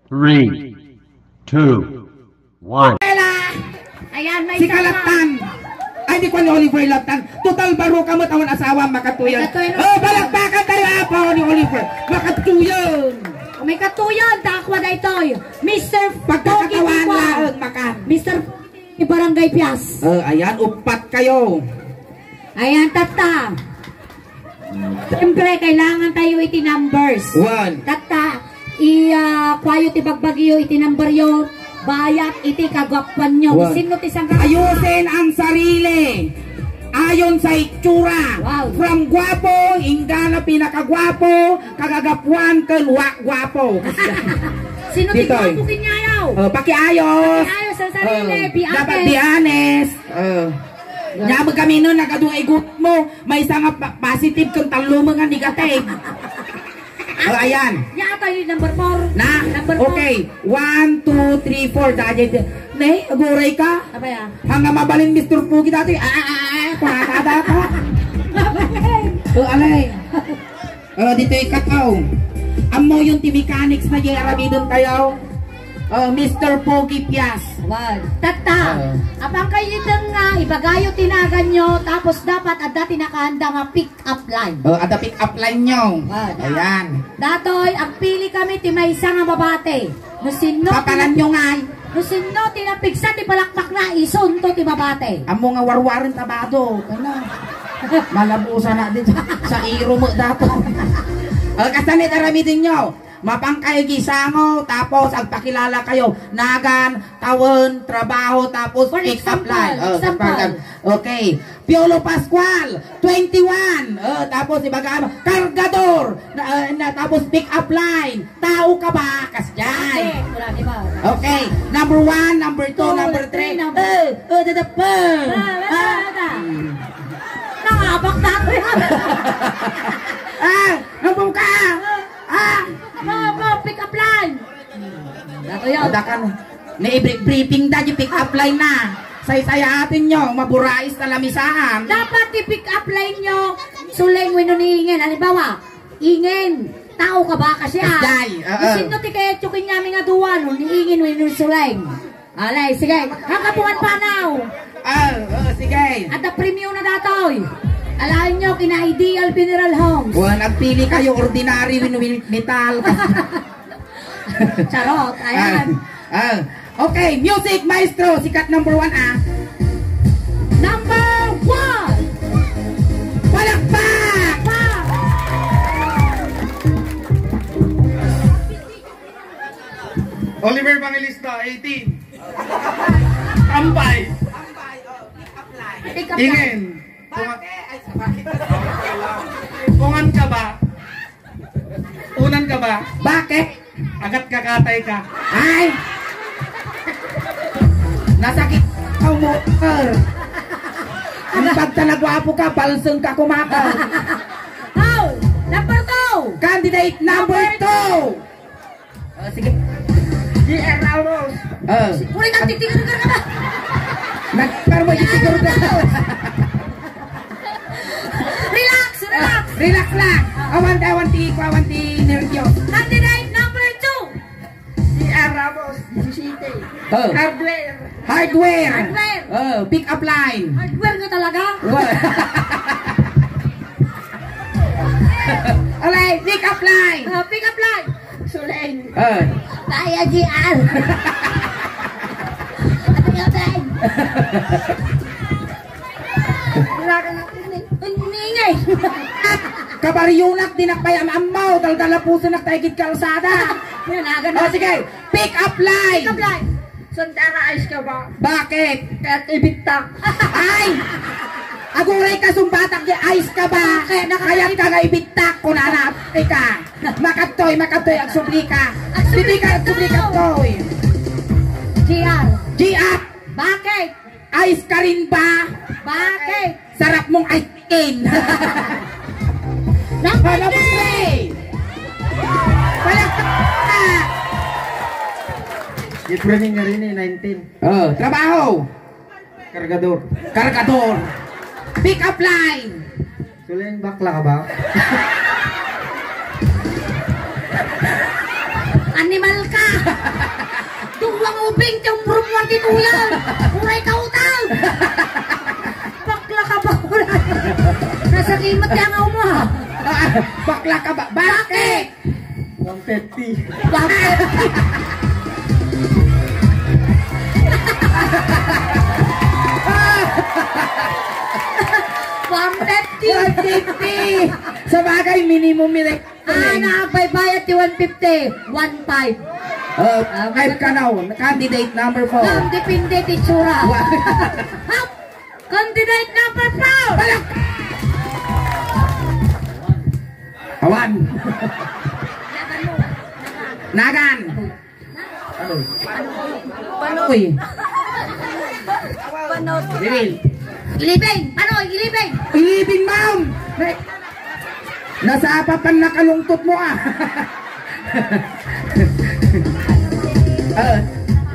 3, 2, 1. Ayan, may Si Kalatan. Ay, di ko ni Oliver Latan. Total baro ka mo tawon asawa makatuyan. Oh, balakbakan tayo apaw ni Oliver. Makatuyan. May katuyan, takwa na ito. Mr. Pagkakatawan laang makan. Mr. Barangay Pias. Ayan, upat kayo. Ayan, tata. Siyempre, kailangan tayo iti numbers. 1. Tata, kwayo ti bagbagyo, iti number yo. Bayat iti kagwapan nyo. Sino ti sang ayusin ang sarili. Ayon sa itsura. Wow. From guwapo, hinga na pinakagwapo, kagagapuan ken gwapo. Sino ti gwapo kinyayaw? Pakiayos. Pakiayos sa sarili, be honest. Dapat be honest. Nyamag kami nun, nagaduay gut mo. May isang positive kung talo mga negative. Ayan. Yata yung number 4. Na, Number 4. okay. 1, 2, 3, 4. Dajay. Nay, aguray ka. Apa ya? Hanggang mabalin Mr. Pugi dati. Pakakada ka. Alay. Dito ikataw. Amo yung mechanics na yung arabidon tayo. Mr. Pogi Pias. Tata, apang kayo itong ibagayo tinagan nyo, tapos dapat ada tinakahanda nga pick up line. Ada pick up line nyo. Ayan. Datoy, ang pili kami ti may isa nga babate. No sino Papalan nyo nga. No sino tinapigsa ti palakpak na isunto ti babate. Amo nga warwarin tabado. Ano? Malabusan na din sa iro mo dato. Kasanit aramidin nyo. Mapangkay gisango, tapos agpakilala kayo. Nagan, tawon, trabaho, tapos pick up line. Okay. Piolo Pascual, 21. Tapos ibaga, kargador. Tapos pick up line. Tao ka ba? Kasjay. Okay. Number 1, number 2, number 3. Nangabak na ako yan. Nabong ka. Pick up line. Ada kan briefing da di pick up line na. Say-saya atin nyo, maburais na lamisaan. Dapat i-pick up line nyo. Suleng wino ni Ingen. Halimbawa, Ingen, tao ka ba kasi sino ti kaya tsukin namin nga duwan. Ni Ingen wino suleng. Alay, sige. Hangkapungan panaw. Sige. At the premium na datoy. Alain nyo, kina-ideal funeral homes. Nagpili kayo ordinary metal. Charot, ayan. Okay, music maestro, sikat number 1 Number 1! Palakpak! Oliver Evangelista, 18. Tambay. Ingen. Pungan ka ba? Unan ka ba? Bakit? Agat kakatay ka. Ay! Nasakit ka mo. Ang pagtanagwapo ka, balseng ka kumakal. Number 2! Candidate number 2! Sige. GR Auros. Ulit ang titigil ka ba? Pero mo isiguro ka. Relax lang. Awanti nervyo. Candidate number 2! GR Ramos, 17. Hardware. Pick up line. Hardware ka talaga? Alright, pick up line. Pick up line. Suleng. Kaya GR. Pick up line. Wala ka natin eh. Uningay. Kabariyunak dinakbayam amaw. Daldala puso naktaigid kalsada. Sige, pick up line. Pick up line. Santana Ice ka ba? Bakit? Kahit ibitak. Ay! Aguray ka sumbatak di ice ka ba? Nakayat ka nga ibitak kung nanap. Ika, makatoy, ang sublika. Sublika toy. GR. Bakit? Ice ka rin ba? Bakit? Sarap mong ice cream. Number 3! Palakpak! Ibrahim nga rin 19. Trabaho. Kargador. Pick up line. Suleng bakla ka ba? animal ka. Tuwang ubing, tiyong rumwan titulang. Uray ka utang. Bakla ka ba? Nasa kimat yung mo ha. Bakla ka ba? Bakit? 150. Bakit? $150. Sa bagay, minimum nila. Nakapay-bayad ti 150. 1.5. 5 ka now. Candidate number 4. Depende ti tsura. Candidate number 4. Balak! Awan. Nagan. Panoy. Cyril. Ilibing! Panoy! Ilibing! Ilibing, ma'am! Nasa papan nakalungtot mo ah.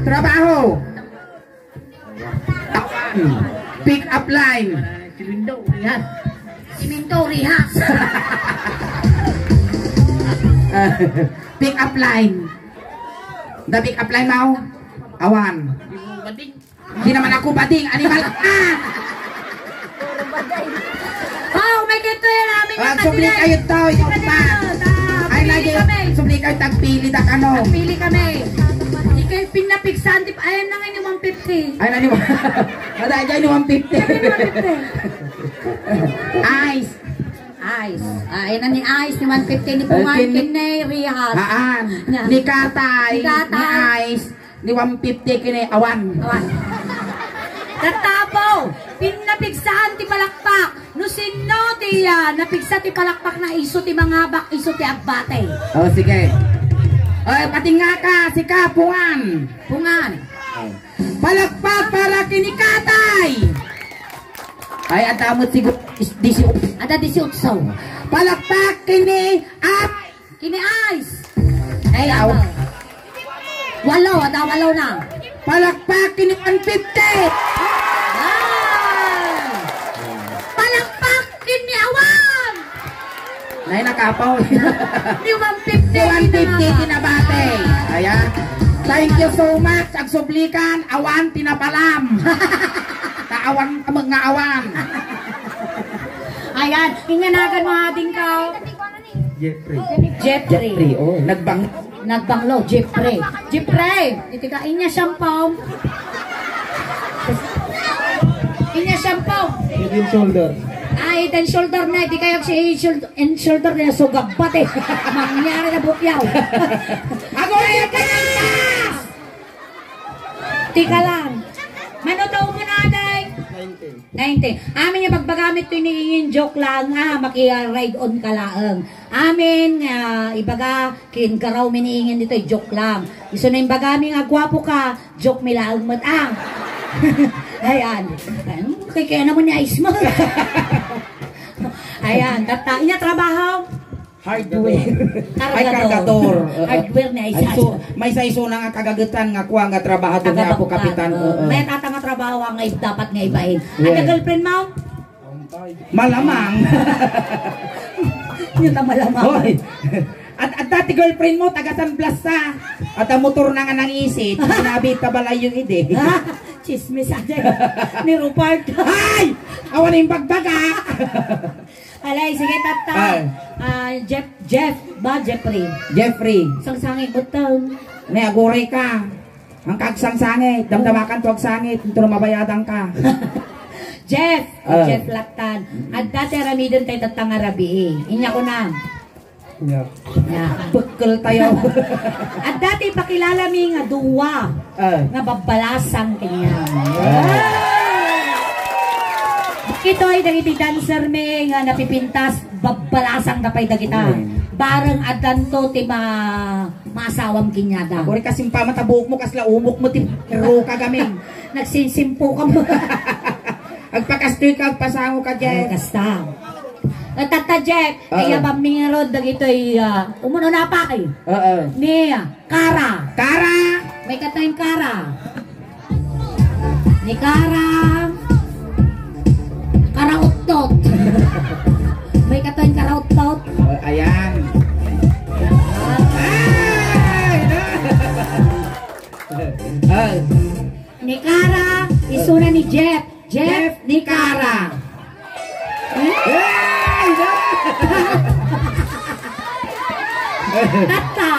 Trabaho. Pick up line. Siminto, rihas. Siminto, rihas. Pick up line. The pick up line mau. Awan. Di naman ako bading. Animal. Oh, may kito yan namin yung Subli kayo to. Yung pa. Ay, lagi. Subli kayo. Tagpili tak ano. Pili kami. Ikay pinapigsan. Ayan na nga yung 150. Ay, nani mo. Ada aja ini 150. Ice. Ice. Ayan na ni Ice ni 150 ni Pumarkin ni Rihas. Haan. Ni Katay. Ni Ice. Ni 150 kini Awan. Awan. Tatapo, pinapigsahan ti palakpak. No sino ti napigsa ti palakpak na iso ti mga bak, iso ti agbate. Oh, sige. Ay, pati nga ka, si Kapungan. Pungan. Palakpak para kini Katay. Ay, atamot siguro 18. Ada 18. Palakpak kini Up. Kini Ice. Ay, aw. Walo, ada walo na. Palakpak kini 150. Palakpak kini Awan. Nay nakapaw. Ni 150. 150 tinabate. Ayan. Thank you so much. Ang sublikan, Awan tinapalam. Taawan nga awan. Ayan, inganagan mo ating ka. Jeffrey. Oh, Nagbanglo, Jeffrey. Itikain niya shampoo. Inya shampoo. Head and shoulder. Ay, head and shoulder na. Di kayo si head and shoulder na sugagbat eh. Mangyari na bukyaw. Ako rin ka! Tika lang. Manotaw mo na, Aday. 19. Amin yung pagbagamit ito iniingin joke lang maki-ride on ka lang. Amin ibaga karaw miniingin dito joke lang. Iso na yung bagami nga gwapo ka, joke milaang matang. Ayan. Kaya naman niya is mo. Ayan, inya trabaho. Hardware. Ay kargador. Hardware na isa. May saiso na nga kagagetan nga kuha nga trabaho nga po kapitan. May tata nga trabaho nga dapat nga ibahin. Ano girlfriend mo? Malamang. Yun ang malamang. Hoy. At dati girlfriend mo taga San Blas sa. At ang motor na nga nang isit, sinabit ka balay yung ide. Chismis aja ni Rupert. Ay! Awan yung bagbaga. Alay, sige tata. Jeffrey. Sangsangit butang. May agoray ka. Ang kagsangsangit. Damdamakan tuwag sangit. Ito na mabayadang ka. Jeff Laktan. At dati ramidon tayo tatang arabi Inya ko na. Yeah. Bekal tayo. At dati pakilala mi nga duwa. Nga babbalasang kanya. Ito ay dagiti dancer me nga napipintas babbalasang napay dagita. Bareng adanto ti masawam kinyada. Agori kasing pamatabuk mo kasla umok mo ti pero kagaming. Nagsinsimpo ka mo. Agpakastoy ka pasango ka Jack. Kasta. Tata Jack, kaya ba mingarod dagitoy umuno na pa kay. Ni Kara. May katayin Kara. Ni Kara. Karautot. May katayin karautot. Ayan. Ay, no. Tata,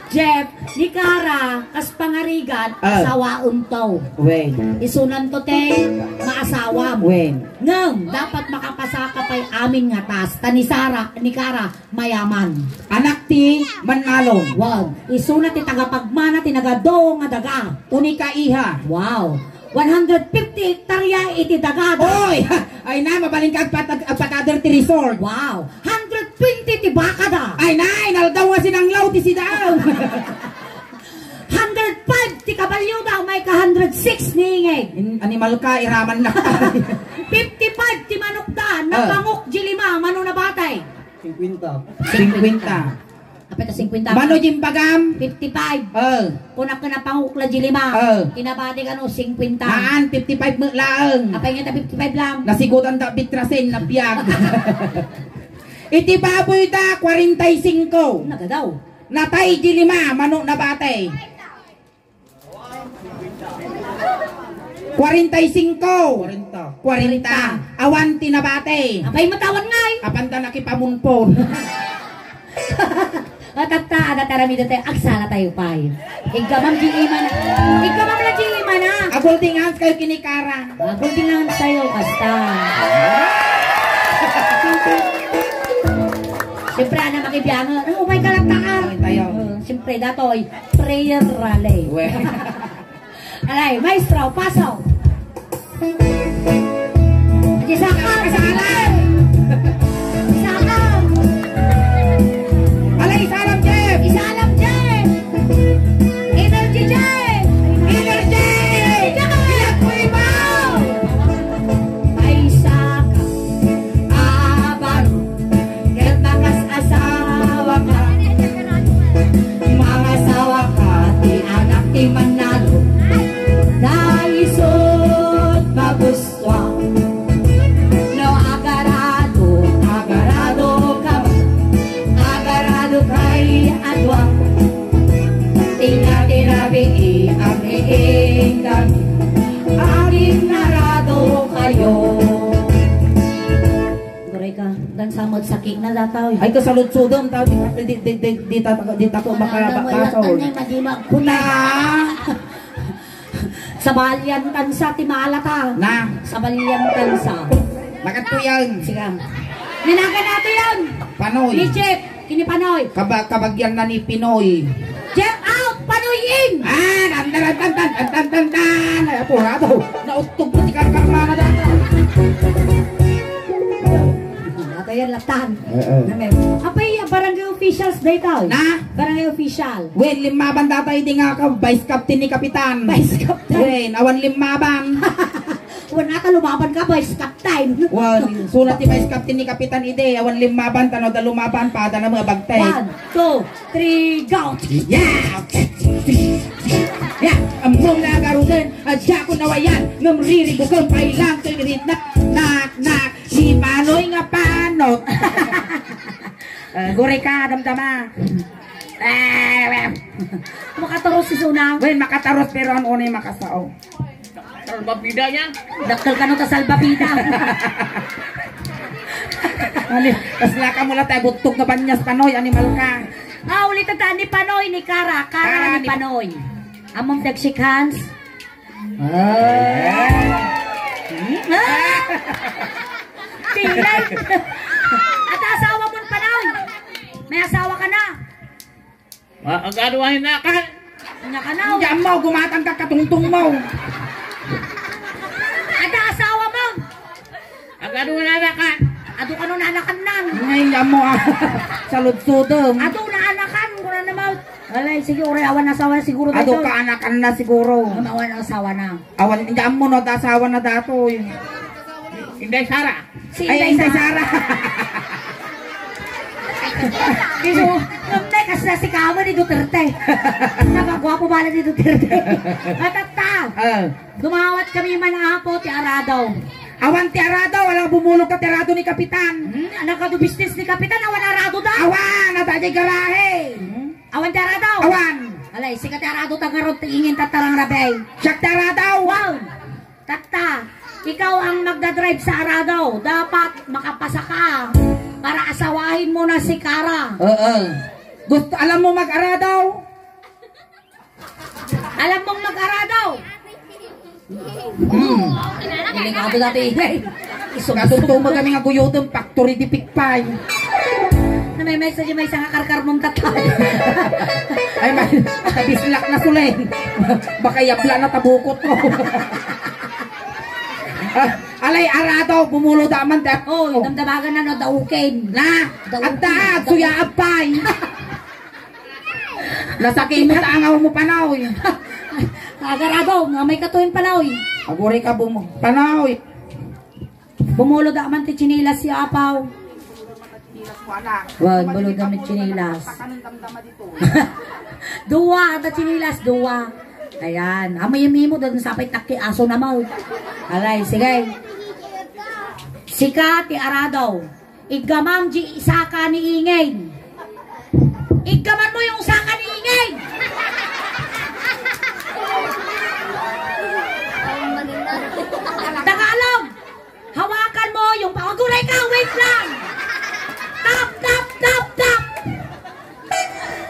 Jeff, ni Kara, kas pangarigan, asawa untaw. Wen. Isunan to te, maasawa mo. Wen. Ngam, dapat makapasaka pa'y amin nga tas. Tani Sara, ni Kara, mayaman. Anak ti Manmalong. Wow, isuna ti tagapagmana, ti nagado nga daga. Unika iha. Wow, 150 hektarya iti dagada. Oy! Ay na, mabaling ka ang patader ti resort. Wow, 120 ti baka da. Ay na, naldaw nga sinanglaw ti sidaw. 105 ti kabalyo daw, may ka 106 ni ingay. Animal ka, iraman na. 55 ti manok da, napangok jilima, mano na batay. 50. 50. Apay ka 50. Mano jimbagam? 55. Kuna ka na pangukla jilima. Kinabati ka no, 50. Maan, 55 mo laang. Apay nga ta 55 lang. Nasigutan da bitrasen na piyag. Iti baboy da, 45. Nagadaw. Natay jilima, mano na batay. 45. 40. Awan tinabate. Apay matawan ngay. Apanta nakipamunpon. Matata, natarami dito tayo. Agsala tayo pa. Igamam jilima na. Igamam na jilima na. Agol tingan kayo kinikara. Agol tingan tayo. Basta. Siyempre, ana makibiyangan. Oh my God, tayo. Siyempre, datoy. Prayer rally. Alay, maestro, pasok. Isakam! Isakam! Isakam! Alay, isalam, Jeff! Isalam, Jeff! Energy, Jeff! Energy! Iyak mo ibaw! Ay sakam, abaro, kahit bakas asawa ka, mga asawa ka, di anak, di manalo, naisot maguswa. No, agarado, agarado ka ba? Agarado kay adwa. Tira-tirabi ang iinggan. Aking narado kayo. Goray ka, dan samot sakit na dataw. Ay, kasaludsudom tao. Di tako makabakasol. Kuna. Sa balyan tansa, timalata. Na, Sa balyan tansa. makat po yan. Sige. Ninaga natin yan. Panoy. Ni Jeff, kini Panoy. Kabagyan na ni Pinoy. Jeff out, Panoy in. Tan. Ay, apurado. Nautog po si Karkarmana data. Ato yan, latan. Apay, barangay officials day tao. Na? Barangay official. Wen, limaban data hindi nga ka. Vice Captain ni Kapitan. Vice Captain. Wen, awan limaban. Wala ka lumaban ka, Vice Captain. Wan, sunat ni Vice Captain ni Kapitan ide. Awan limaban, tanaw da lumaban pa. Da na mga bagtay. 1, 2, 3, go. Yeah! Yeah! Ang mong nagarugan at siya ko nawayan ngamririgugan pailang kirit nak si Panoy nga panot. Gore ka, damdama. Makataros si Suna. Wen, makataros pero ang unay makasao. Salbabida niya. Daktal ka no ta salbabida. Ani, tas laka mula tayo butog na banyas Panoy, animal ka. Ulit ta ni Panoy ni Kara. Kara ni Panoy. Among dagshik hands. Tingnan. At asawa mo Panoy. May asawa ka na. Agaduhin na ka. Kanya ka na. Diyan mo, gumatang ka katungtong mo. At asawa mo. Agaduhin na ka. Ado ka nun anakan nan. Ngayon diyan mo saludsudom. Ado na anakan. Kuna naman. Alay, siguro awan asawa na siguro. Ado ka anakan na siguro. Awan asawa na. Awan, diyan mo no, dasawa na datoy. Inday Sara. Si Ay, Inday Inday Sara. Iso, namay kasi na si Kawa ni Duterte. Nakagwapo bala ni Duterte. Matata. Dumawat kami manahapo, ti Arado. Awan ti Arado, walang bumulog ka ti Arado ni Kapitan. Anak ka do business ni Kapitan, awan Arado daw. Awan, natajay garahe. Awan ti Arado. Awan. Alay, si Kati Arado tagaroon tingin tatarang rabay. Siyak ti Arado. Wow. Tata, ikaw ang magdadrive sa Arado. Dapat makapasa ka para asawahin mo muna si Kara. Oo. Gusto, alam mo mag-aradaw? Alam mong mag-aradaw? Delikado dati. Kasutuma kami nga guyotong factory di pikpay. Na may message may isang karkar mong tatay. Ay, tabislak na sulen. Baka yabla na tabukot mo. Alay arado, bumulo daman da. Oh, damdamagan na no, daukin. Na, agdaad, suya apay. Nasakimot ang awa mo panaw. Agarado, nga may katuin palaw. Aguri ka panaw. Bumulo daman ti chinilas si Apaw. Wag, bulog damit chinilas. Dua, ata chinilas, dua. Ayan, amay mo doon sa taki aso na mo. Alay, sige. Sika ti Aradaw. Igamam ji isaka ni Ingay. Igaman mo yung saka ni Ingay. Tagalog. Hawakan mo yung pangagulay ka. Wait lang. Tap, tap, tap, tap.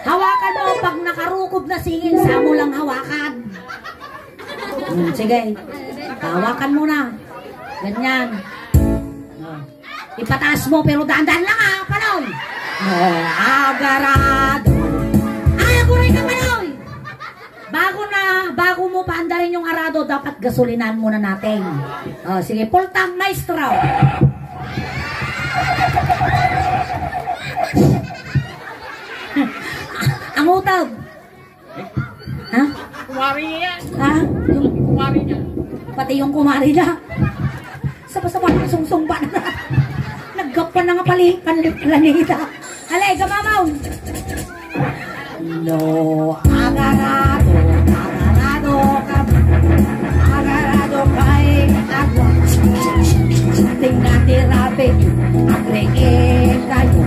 Hawakan mo pag nakarukob na singin sa mo lang hawakan. Sige. Hawakan mo na. Ganyan. Ipataas mo pero dahan-dahan lang ha, Panoy. Agarado. Ay, aguray ka, Panoy. Bago mo paandarin yung arado, dapat gasolinan muna natin. Sige, full tank maestro. Ang utag. Ha? Kumari niya yan. Ha? Yung kumari niya. Pati yung kumari na. Sapa-sapa ng sungsungba na. Naggapan na nga planeta. Alay, gamamaw. No, agarado. Agarado ka. Agarado kay agwa. Tingnan tirape. Agregin kayo.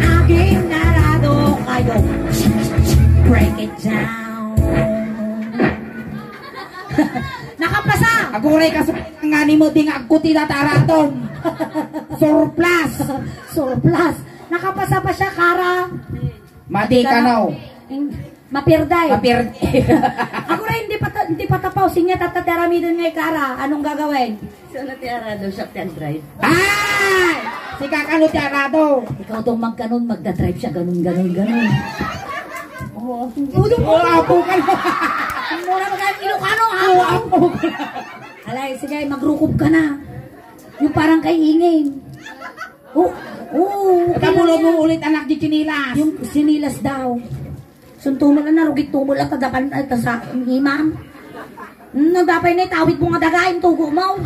Aging narado kayo. Break it down. Nakapasa. Aguray ka sa ngani mo ding agkuti na taradong. Surplus. Surplus. Nakapasa pa siya, Kara. Madi ka now. Mapirday. Ako rin hindi pa tapaw. Sinya tatatarami dun ngay, Kara. Anong gagawin? So, natiarado siya ten drive. Ay! Si kakano ti arado. Ikaw daw magkanon, magdadrive siya. Ganun. Oo, apo ka na. Muna magkanon Ilocano, ha? Oo, apo ka na. Alay, sige, magrukob ka na. Yung parang kay Ingin. Kapulog mo ulit anak di chinilas. Yung sinilas daw. Suntumo na narugit tumol at tadapan at sa imam. Nagdapay na itawid mo nga dagain tugo mo.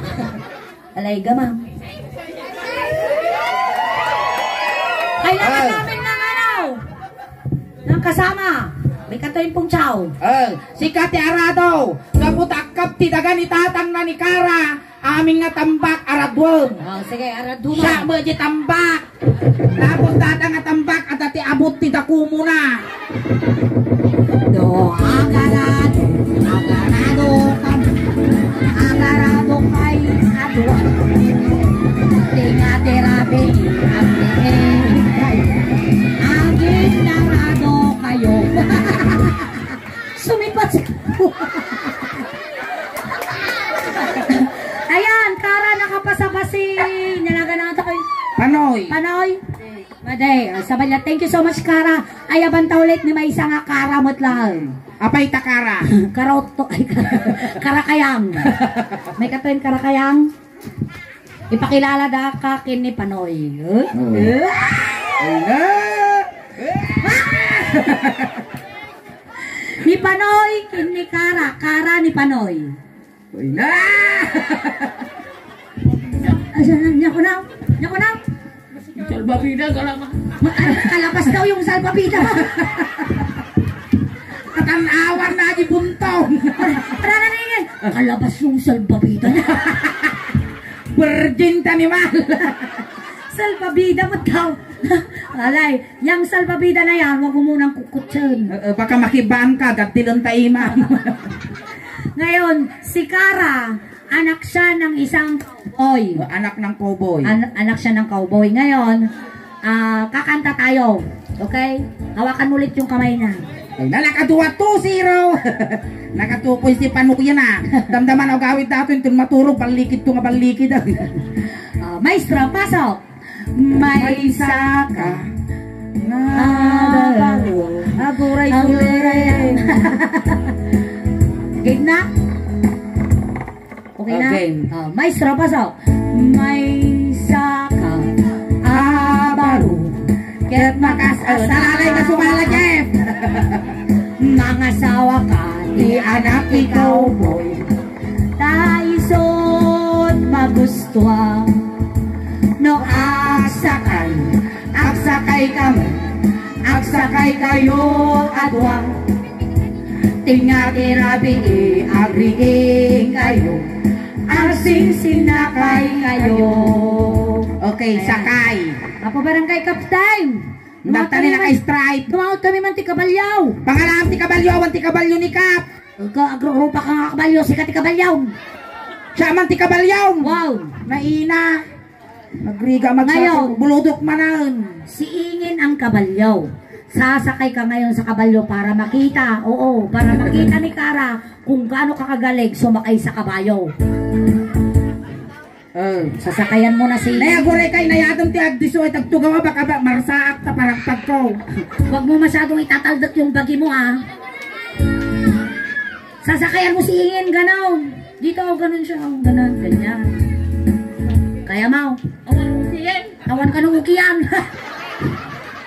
Alay, gama. Kailangan namin ng ng kasama. May katuin pong chow. Si Kati Arado, kaputakap ti dagan itatang na ni Kara, aming nga tambak aradwong. Sige, araduma. Siya mo di tambak. Tapos datang nga tambak at ati abot ti dakumo na. Do, agarado kay adwa. Tinga terapi, aging narado kayo. Sumipat siya. Ayan, Kara, nakapasa-pasi. Nalaga na ito kay Panoy. Maday, sabalya. Thank you so much, Kara. Ayaban ta ulit ni may isa nga Kara mo't lang. Apay ta Kara. Karoto, ay Karakayang. May katuin Karakayang. Ipakilala da ka kin ni Panoy. Ni Panoy kin ni Kara. Kara ni Panoy. Niya ko na. Salbabida ka lang. Kalabas daw yung salbabida. Katanawan na di buntong. Nananingin. Kalabas yung salbabida niya. Virgin tanimal. Salbabida mo daw. Alay, yung salbabida na yan, wag mo munang kukutsun. Baka makibaan ka, gagtilon ta imam. Ngayon, si Kara, anak siya ng isang cowboy. Anak ng cowboy. Anak siya ng cowboy. Ngayon, kakanta tayo. Okay? Hawakan ulit yung kamay niya. Ay, na nakadua 2-0. Nakatukoy si Panuya na. Damdaman ang gawin natin itong maturog. Palikid ito nga palikid. Maestro, pasok. May isa ka na dalawa. Aguray. Game na? Okay na? Okay. Maestro, pasok. May isa ka abaro. Kaya't salalay ka sumala, Jeff. Mangasawa ka Di anak ikaw, boy. Taisot magustuhan. No Aksakay kami. Aksakay kayo adwa. Tingatirabi agriing kayo. Arsing sinakay kayo. Okay, sakay. Apo barangay captain. Nagtani na kay stripe. Tumawag kami man ti kabalyaw. Pangalam ti kabalyo, awan ti kabalyo ni Kap. Agrupa ka nga kabalyo, sika ti kabalyaw. Siya man ti kabalyo. Wow. Naina. Magriga Ngayon. buludok manan. Si Ingin ang kabalyaw. Sasakay ka ngayon sa kabalyo para makita. Oo, para makita ni Kara kung gaano kakagaling sumakay sa kabayo. Sasakayan mo na si... Nayaguray kay nayadong ti agdiso ay tagtugawa baka ba marsaak ta parang pagko. Huwag mo masyadong itataldot yung bagi mo, ha? Sasakayan mo si Ingin, ganaw. Dito, ganun siya. Ganun, ganyan. Kaya, Mau. Awan ka ng ukiyan.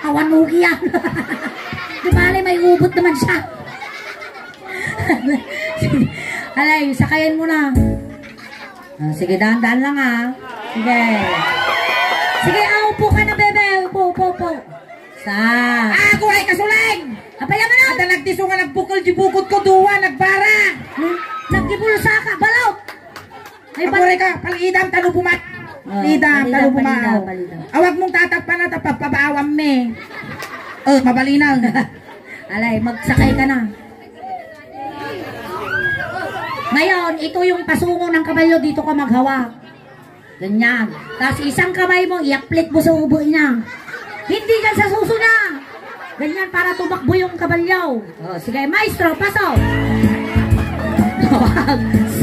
Awan mo ukiyan. Di bale, may ubot naman siya. Alay, sakayan mo na. Sige, dahan-dahan lang, ha? Sige. Sige, upo ka na, bebe. Upo. Ako ay kasuling! Apaya mo na! At nagtiso nga nagbukol-jibukot ko duwa, nagbara! Nagkipulsa ka, balot! Ako rin ka, palidam, talubumat! Palidam, talubumat! Awag mong tatakpan na tapagpabaawam me! Mabalinaw! Alay, magsakay ka na. Ngayon, ito yung pasungo ng kabalyo, dito ka maghawak. Ganyan. Tapos isang kamay mo, i-aplit mo sa ubo niya. Hindi dyan sa suso niya. Ganyan para tumakbo yung kabalyaw. Sige, maestro, pasok.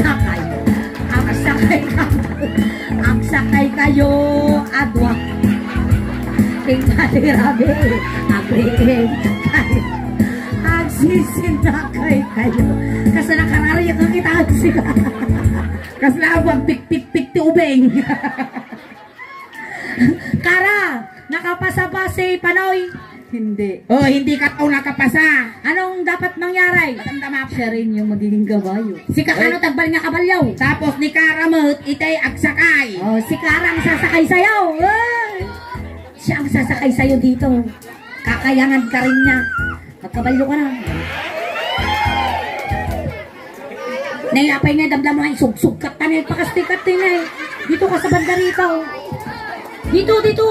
Sakay. Ang sakay kayo, adwa. Tingkali-rabi. Agriin kayo. Agsisinakay kayo. Kasi nakarariyak ang kita agsika. Kasi labang pik-pik-pik ti ubeng. Kara, nakapasa ba si Panoy? Hindi. Hindi ka tao nakapasa. Anong dapat mangyari? Matandama ko. Siya rin yung magiging kabayo. Si Kakano tagbal nga kabalyaw. Tapos ni Karamot, itay agsakay. Si Kara ang sasakay sayo. Siya ang sasakay sayo dito. Kakayangan ka rin niya. Magkabalyo ka na. Nayapay nga damdam mo ay sugsugkat na niya. Pakastikat din eh. Dito ka sa banda rito. Dito.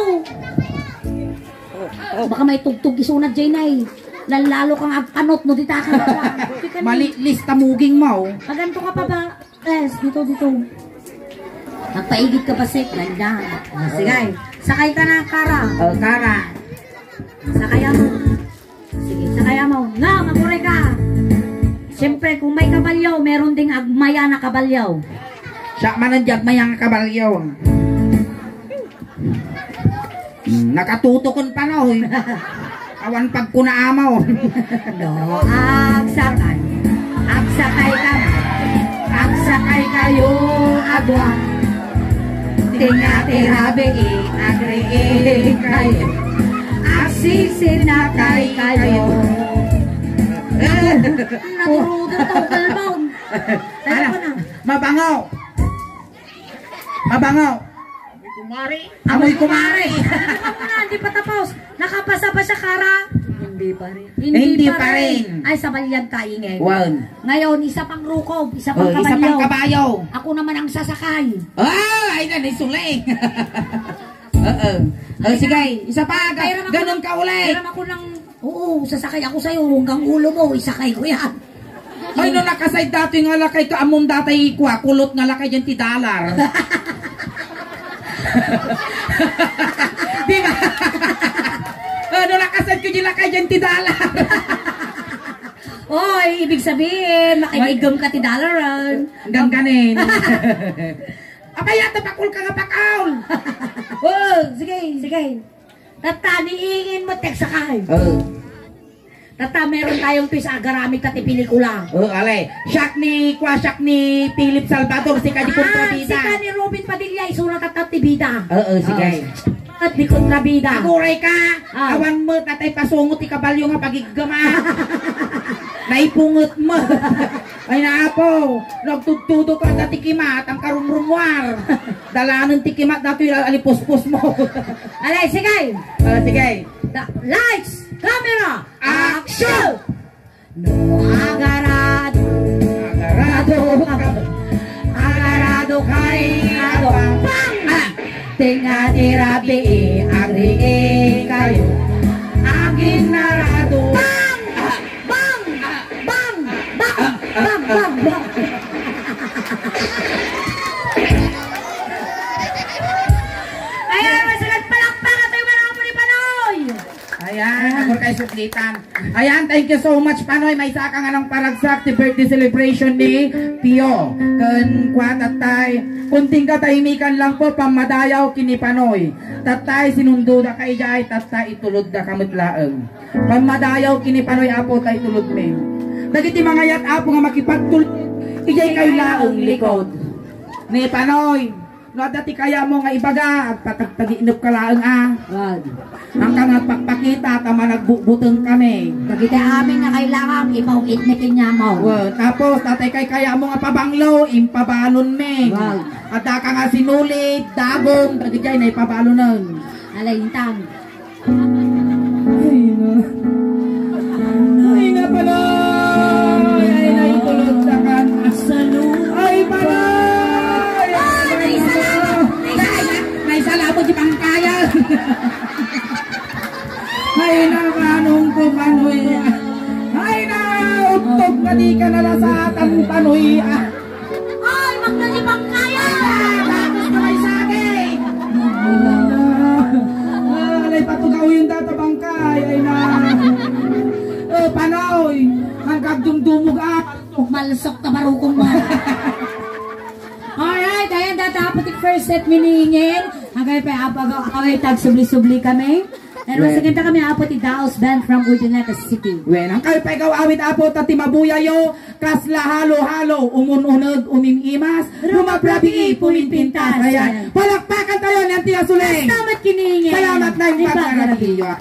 Baka may tugtog isunad dyan ay. Lalo kang agpanot no dita ka. Mali lista muging mo. Paganto ka pa ba? Yes, dito. Magpaigit ka pa sek. Ganda. Sige, sakay ka na, Kara. Kara. Sakaya mo. Sige, sakaya mo. Nga, maguray ka. Siyempre, kung may kabalyaw, meron ding agmaya na kabalyaw. Siya manadyak mayang kabalyo. Nakatutukon pa no. Awan pag kunaamaw. No, agsakay. Agsakay ka. Agsakay kayo, agwa. Tingatirabi, agriin kayo. Agsisinakay kayo. Naturugan to, kalmaw. Tayo ko na. Mabangaw. Amoy kumari. Hindi pa tapos. Nakapasa pa siya, Kara? Hindi pa rin. Hindi pa rin. Ay, sa balyag kaingin. Wow. Ngayon, isa pang rukob, isa pang kabalyo. Isa pang kabayo. Ako naman ang sasakay. Ay na, nisuling. Sige, isa pa. Ganon ka ulit. Kairam ako ng... Oo, sasakay ako sa'yo. Hanggang ulo mo, isakay ko yan. Ay, no, nakasay dati nga lakay ka. Among datay ikwa. Kulot nga lakay dyan ti $. Diba? gila kay dyan $10. Oy, ibig sabihin, makikigam ka $10. Hanggang ganin. Abaya, tapakul ka nga pakaul. Oh, sige. Tata, niingin mo, tek sakay. Tata, meron tayong twist agaramit at pelikula. Alay. Siyak ni Philip Salvador, si Kadi Kontrabida. Si ni Robin Padilla, isulat at tibida. Sige. At di kontrabida. Aguray ka. Awan mo, tatay pasungot, ikabalyo nga pagigama. Naipungot mo. Ay naapo, nagtugtudo ka na tikimat, ang karumrumwar. Dalanan tikimat, dato yung alipuspos mo. Alay, sige. Sige. Lights, camera, Action! agarado. Agarado kayo. Bang! Tinga tirabi, agri kayo. Agin narado. Bang! Ayan, masagat palakpakan tayo mga ni Panoy. Ayan, ako kay suplitan. Ayan, thank you so much Panoy. May isa ka nga ng paragsak ti birthday celebration ni Pio. Kun kwa tatay, kunting katahimikan lang po pamadayaw kini Panoy. Tatay sinunduda kay jay, tatay itulod da kamutlaeng. Pamadayaw kini Panoy apo tay tulod me. Dagiti mga yat apo nga makipagtul ijay kayo laong likod. Ni Panoy, no dati kaya mo nga ibaga patagtagiinop ka laang ang kangat pagpakita tama nagbubuteng kami. Dagiti amin nga kailangan ipauit ni kinyamaw. Tapos tatay kay kaya mo nga pabanglo impabalon me. At ka nga sinulit dagong dagiti na ipabalonan. Alay intang. Ay nga Panoy! Ay naitulog sa kan. Ay Panoy! Naisalabot si Pangkayan! Ay nakanong ko Panoy! Ay na! Utog na di ka nalasatan Panoy! Ay, magna si Pangkayan! Tapos na may sagay! Alay patugaw yung data Pangkay! Ay na! Panoy! Ang kagdumdumog Malsok na barukong mo. Alright, ayan datapot yung first set miningin. Hanggang pa apag tag-subli-subli kami. And once again kami apot yung Daos Band from Urdaneta City. Wen, ang kayo pa ikaw awit apot at timabuyayo, kasla halo-halo, umununag, umimimas, rumabrabi, puminpintas. Ayan, palakpakan tayo ng Tia Suleng. Salamat kiningin. Salamat na yung pagkakarabiyo.